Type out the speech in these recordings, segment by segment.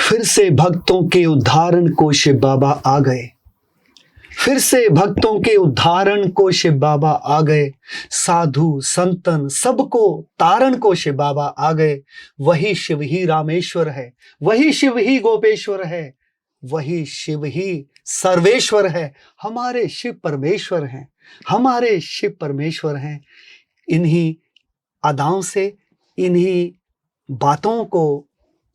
फिर से भक्तों के उद्धारण को शिव बाबा आ गए, फिर से भक्तों के उद्धारण को शिव बाबा आ गए, साधु संतन सबको तारण को शिव बाबा आ गए। वही शिव ही रामेश्वर है, वही शिव ही गोपेश्वर है, वही शिव ही सर्वेश्वर है। हमारे शिव परमेश्वर हैं, हमारे शिव परमेश्वर हैं। इन्हीं अदाओं से, इन्हीं बातों को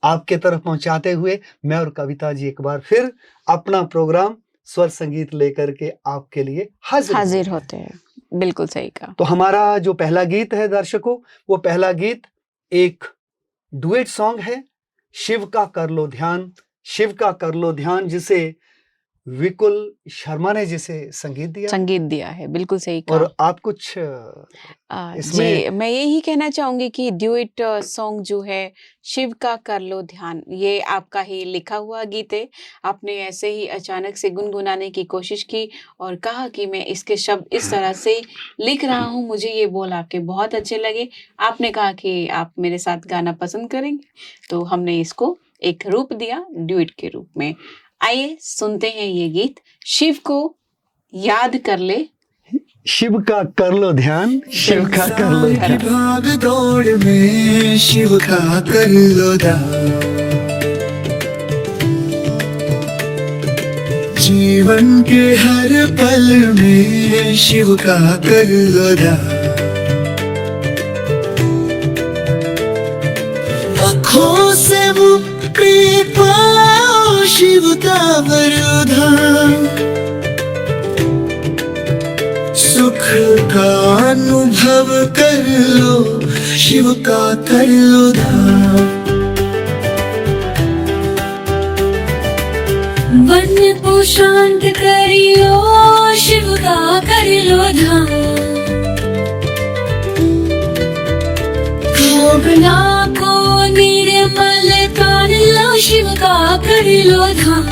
आपके तरफ पहुंचाते हुए मैं और कविता जी एक बार फिर अपना प्रोग्राम स्वर संगीत लेकर के आपके लिए हाजिर होते हैं। बिल्कुल सही कहा। तो हमारा जो पहला गीत है दर्शकों, वो पहला गीत एक डुएट सॉन्ग है, शिव का कर लो ध्यान, शिव का कर लो ध्यान, जिसे विकुल शर्मा ने जिसे संगीत दिया है। बिल्कुल सही कहा। और आप कुछ जी, मैं यही कहना चाहूंगी कि ड्यूट सॉन्ग जो है शिव का कर लो ध्यान, ये आपका ही लिखा हुआ गीत है। आपने ऐसे ही अचानक से गुनगुनाने की कोशिश की और कहा कि मैं इसके शब्द इस तरह से लिख रहा हूँ, मुझे ये बोल आपके बहुत अच्छे लगे। आपने कहा कि आप मेरे साथ गाना पसंद करेंगे, तो हमने इसको एक रूप दिया ड्यूट के रूप में। आइए सुनते हैं ये गीत, शिव को याद कर ले, शिव का कर लो ध्यान, शिव का कर लो ध्यान। भाग दौड़ में शिव का कर लो ध्यान, जीवन के हर पल में शिव का कर लो ध्यान, आँखों से मुक्ति पाओ शिव का वरदान, सुख का अनुभव कर लो शिव का कर लो ध्यान, मन को शांत करियो शिव का कर लो ध्यान, भावना को निर्मल कर लो शिव का कर लो ध्यान,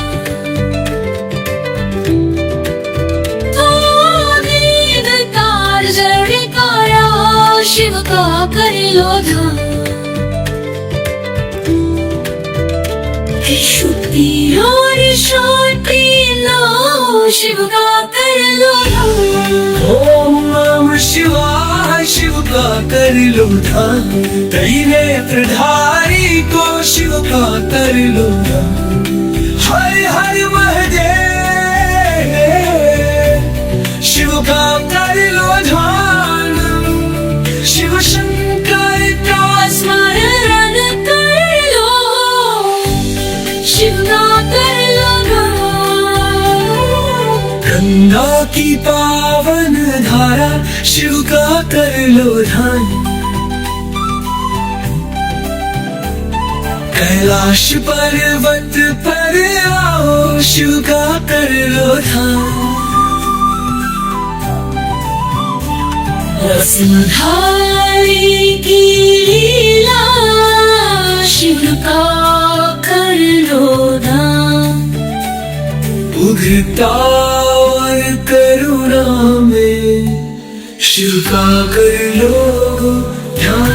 शिव का कर लो ध्यान, शुक्ति और शांति लो शिव का कर लो ध्यान, ओम नमः शिवाय शिव का कर लो ध्यान, त्रिनेत्रधारी को शिव का कर लो ध्यान, हर हर महादेव शिव का कर लो ध्यान, शिव शंकर का स्मरण कर लो शिव का कर लो ध्यान, गंगा की पावन धारा शिव का कर लो ध्यान, कैलाश पर्वत पर आओ शिव का कर लो ध्यान, रसधारी की लीला शिव का कर लो ध्यान, उग्रता और करुणा में शिव का कर लो ध्यान,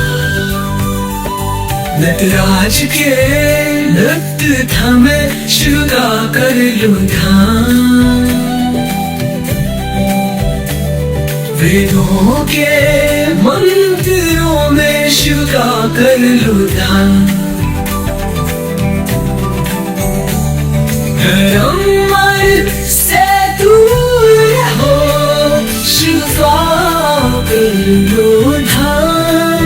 नटराज के नृत्य में शिव का कर लो ध्यान, वेदों के मंत्रों में शिव का कर लो ध्यान, धर्म से दूर हो शिव का कर लो ध्यान,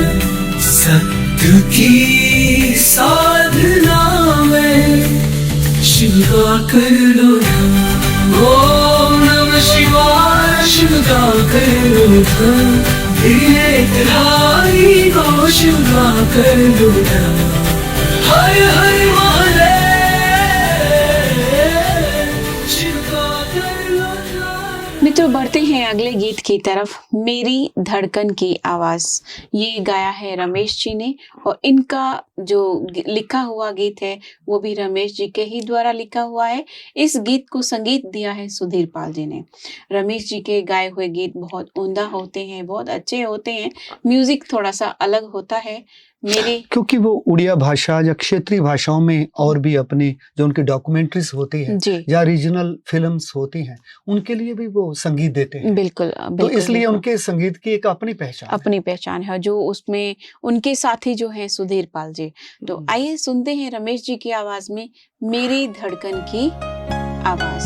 सत्य की साधना में शिव का कर लो ध्यान, ओम नमः शिवाय शिव का कर लो ध्यान, त्रिनेत्रधारी को शिव का कर लो ध्यान, हर हर महादेव शिव का कर लो ध्यान। मित्रों, बढ़ते हैं अगले गीत की तरफ। मेरी धड़कन की आवाज, ये गाया है रमेश जी ने, और इनका जो लिखा हुआ गीत है वो भी रमेश जी के ही द्वारा लिखा हुआ है। इस गीत को संगीत दिया है सुधीर पाल जी ने। रमेश जी के गाए हुए गीत बहुत उम्दा होते हैं, बहुत अच्छे होते हैं। म्यूजिक थोड़ा सा अलग होता है, मेरी क्योंकि वो उड़िया भाषा या क्षेत्रीय भाषाओं में और भी अपनी जो उनकी डॉक्यूमेंट्रीज होती है जी या रीजनल फिल्म्स होती हैं, उनके लिए भी वो संगीत देते हैं। बिल्कुल तो बिल्कुल इसलिए बिल्कुल। उनके संगीत की एक अपनी पहचान है। अपनी पहचान है जो उसमें उनके साथी जो हैं सुधीर पाल जी। तो आइए सुनते हैं रमेश जी की आवाज में मेरी धड़कन की आवाज।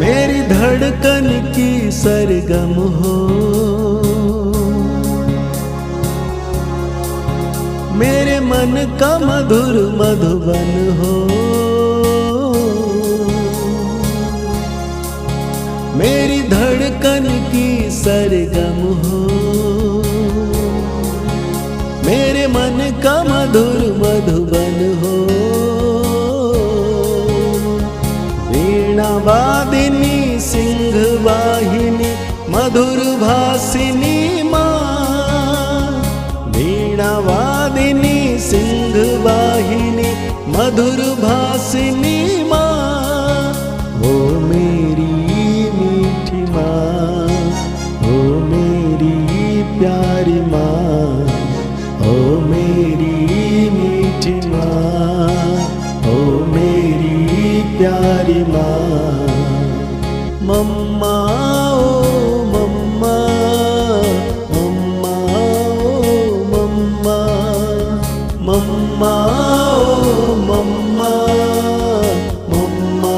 मेरी धड़कन की सरगम हो, मेरे मन का मधुर मधुबन हो, मेरी धड़कन की सरगम हो, मेरे मन का मधुर मधुबन हो। वीणा वादिनी सिंह वाहिनी मधुर भासिनी माँ, वीणा वादिनी सिंह वाहिनी मधुर भासिनी माँ, ओ मेरी मीठी माँ, ओ मेरी प्यारी माँ, ओ मेरी मीठी माँ, ओ मेरी प्यारी माँ। मम्मा ओ मम्मा, मम्मा ओ मम्मा, मम्मा ओ मम्मा, मम्मा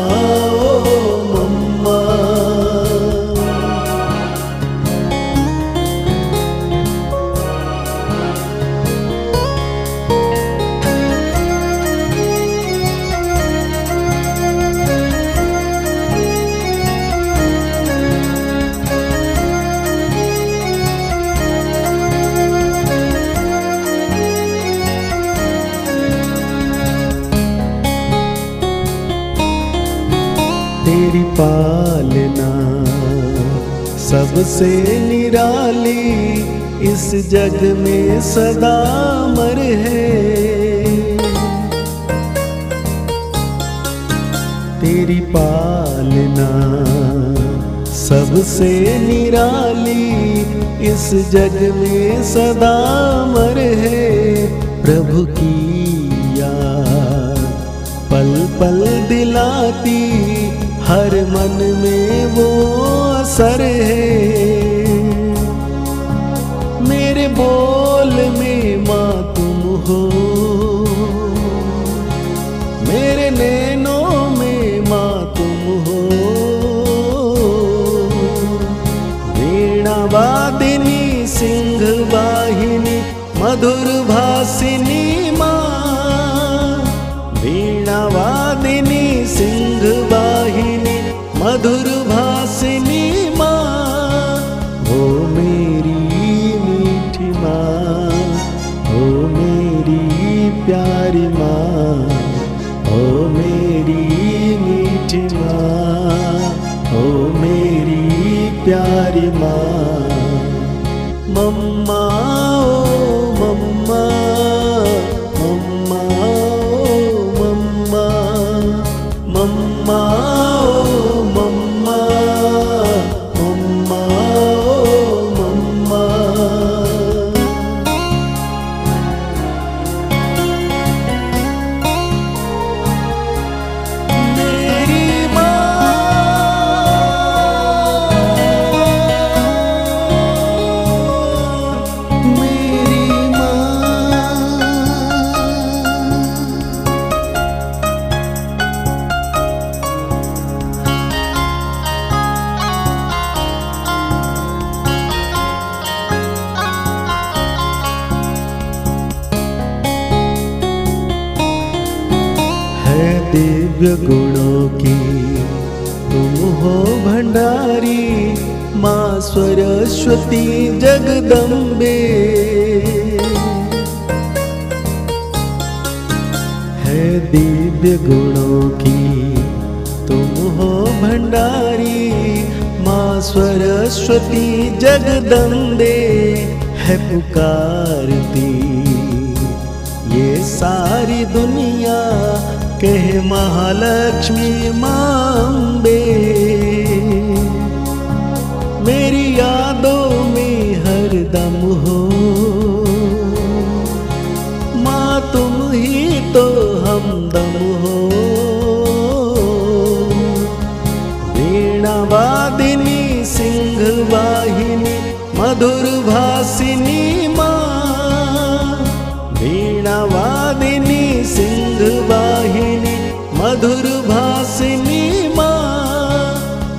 ओ मम्मा। तेरी पालना सबसे निराली, इस जग में सदा अमर है। तेरी पालना सबसे निराली, इस जग में सदा अमर है। प्रभु की याद पल पल दिलाती, हर मन में वो असर है। मेरे बोल में माँ तुम हो, मेरे नैनों में माँ तुम हो। वीणा वादिनी सिंह वाहिनी मधुर भासिनी माँ, वीणा वादिनी सिंह वाहिनी मधुर भासिनी माँ, ओ मेरी मीठी माँ, ओ मेरी प्यारी माँ, ओ मेरी मीठी माँ, ओ मेरी प्यारी माँ। मम्मा ओ मम्मा, मम्मा ओ मम्मा, मम्मा ओ मम्मा, मम्मा ओ मम्मा। मेरी माँ, मेरी माँ। है दिव्य गुणों की तुम हो भंडारी, माँ सरस्वती जगदम्बे। है दिव्य गुणों की तुम हो भंडारी, माँ सरस्वती जगदम्बे। है पुकारती, ये सारी दुनिया कहे महालक्ष्मी माँ अम्बे। मेरी यादों में हरदम हो माँ, तुम ही तो हमदम हो। वीणा वादिनी सिंह वाहिनी मधुर भासिनी माँ, वीणा वादिनी सिंह वाहिनी मधुर भासिनी माँ।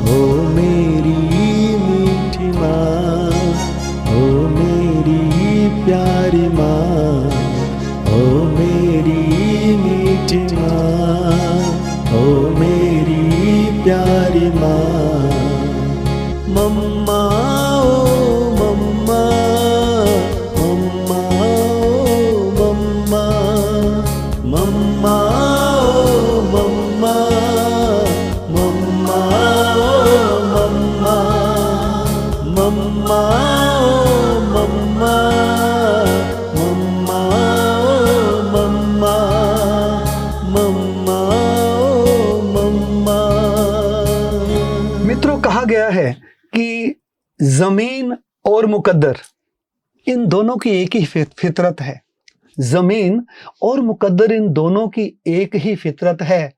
ओ मेरी मीठी माँ, ओ मेरी प्यारी माँ, ओ मेरी मीठी माँ, ओ मेरी प्यारी माँ। मम्मा ओ मम्मा, मम्मा ओ मम्मा, मम्मा ओ मम्मा, मम्मा ओ मम्मा, मम्मा ओ मम्मा, मम्मा ओ मम्मा, मम्मा ओ मम्मा। मित्रों, कहा गया है कि जमीन और मुकद्दर इन दोनों की एक ही फितरत है। जमीन और मुकद्दर इन दोनों की एक ही फितरत है।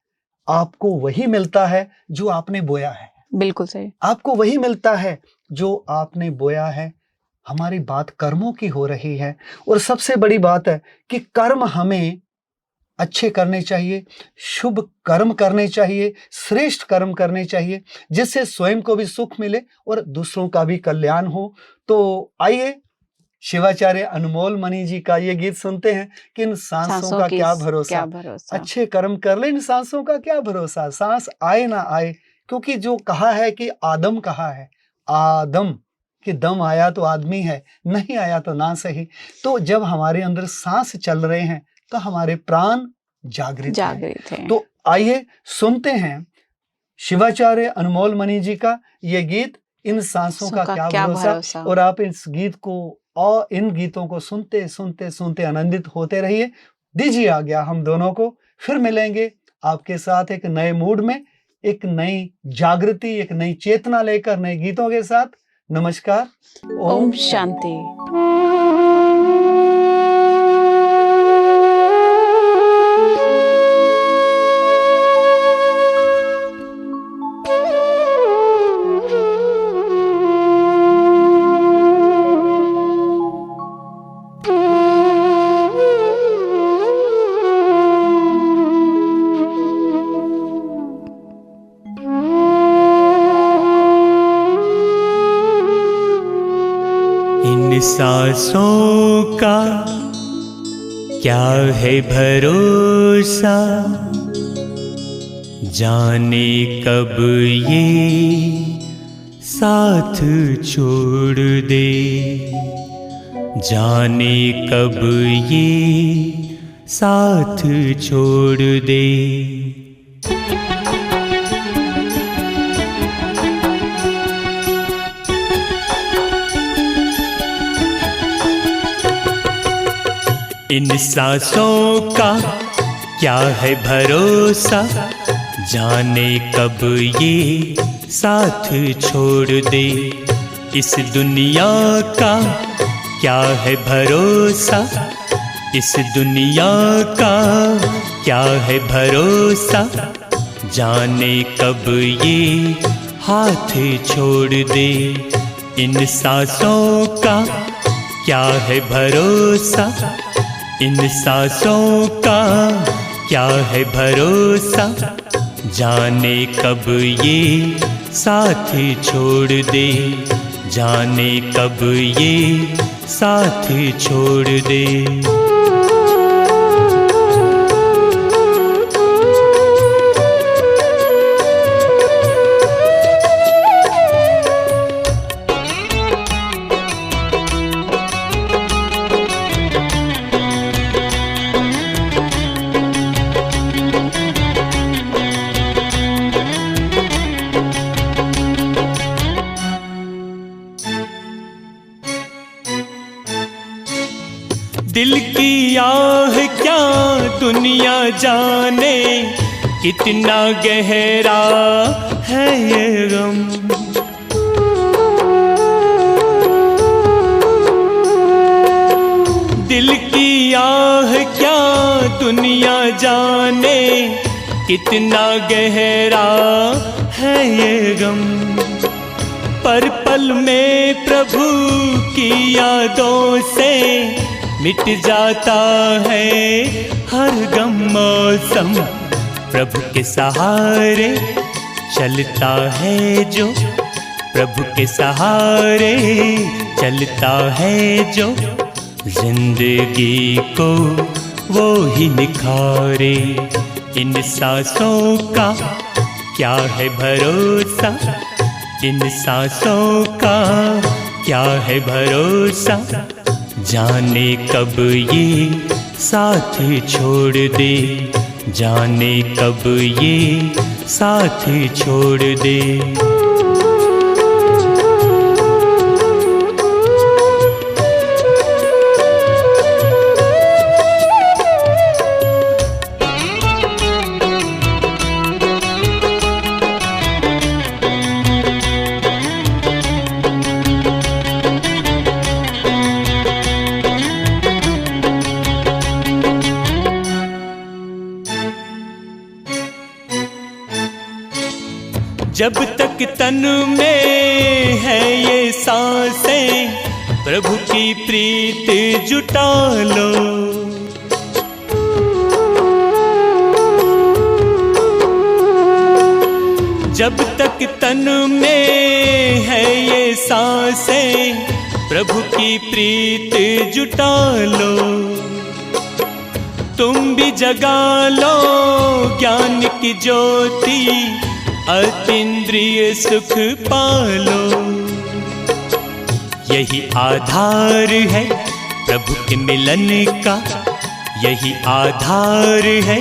आपको वही मिलता है जो आपने बोया है। बिल्कुल सही। आपको वही मिलता है जो आपने बोया है। हमारी बात कर्मों की हो रही है, और सबसे बड़ी बात है कि कर्म हमें अच्छे करने चाहिए, शुभ कर्म करने चाहिए, श्रेष्ठ कर्म करने चाहिए, जिससे स्वयं को भी सुख मिले और दूसरों का भी कल्याण हो। तो आइए शिवाचार्य अनमोल मणि जी का ये गीत सुनते हैं कि इन सांसों का क्या भरोसा, अच्छे कर्म कर ले इन सांसों का क्या भरोसा, सांस आए ना आए। क्योंकि जो कहा है कि आदम कहा है, आदम कि दम आया तो आदमी है, नहीं आया तो ना सही। तो जब हमारे अंदर सांस चल रहे हैं तो हमारे प्राण जागृत हैं। तो आइए सुनते हैं शिवाचार्य अनमोल मणि जी का ये गीत, इन सांसों का क्या भरोसा। और आप इस गीत को और इन गीतों को सुनते सुनते सुनते आनंदित होते रहिए। दीजिए आज्ञा हम दोनों को, फिर मिलेंगे आपके साथ एक नए मूड में, एक नई जागृति, एक नई चेतना लेकर नए गीतों के साथ। नमस्कार, ओम शांति। इन सांसों का क्या है भरोसा, जाने कब ये साथ छोड़ दे, जाने कब ये साथ छोड़ दे। इन सांसों का क्या है भरोसा, जाने कब ये साथ छोड़ दे। इस दुनिया का क्या है भरोसा, इस दुनिया का क्या है भरोसा, जाने कब ये हाथ छोड़ दे। इन सांसों का क्या है भरोसा, इन सांसों का क्या है भरोसा, जाने कब ये साथ छोड़ दे, जाने कब ये साथ छोड़ दे। दुनिया जाने कितना गहरा है ये गम। दिल की आह क्या दुनिया जाने कितना गहरा है ये गम। पर पल में प्रभु की यादों से मिट जाता है हर गम। मौसम प्रभु के सहारे चलता है जो, प्रभु के सहारे चलता है जो, जिंदगी को वो ही निखारे। इन सांसों का क्या है भरोसा, इन सांसों का क्या है भरोसा, जाने कब ये साथ छोड़ दे, जाने कब ये साथ छोड़ दे। जब तक तन में है ये सांसें, प्रभु की प्रीत जुटा लो। जब तक तन में है ये सांसें, प्रभु की प्रीत जुटा लो। तुम भी जगा लो ज्ञान की ज्योति, अतीन्द्रिय सुख पालो। यही आधार है प्रभु के मिलन का, यही आधार है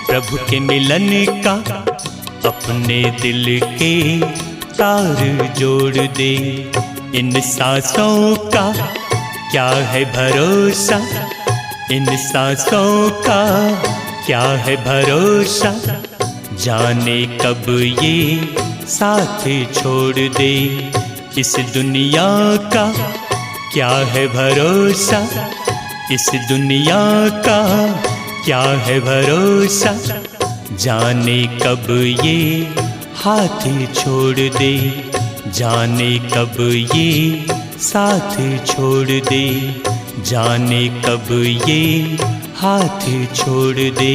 प्रभु के मिलन का। अपने दिल के तार जोड़ दे, इन सांसों का क्या है भरोसा, इन सांसों का क्या है भरोसा, जाने कब ये साथ छोड़ दे। इस दुनिया का क्या है भरोसा, इस दुनिया का क्या है भरोसा, जाने कब ये हाथ छोड़ दे, जाने कब ये साथ छोड़ दे, जाने कब ये हाथ छोड़ दे।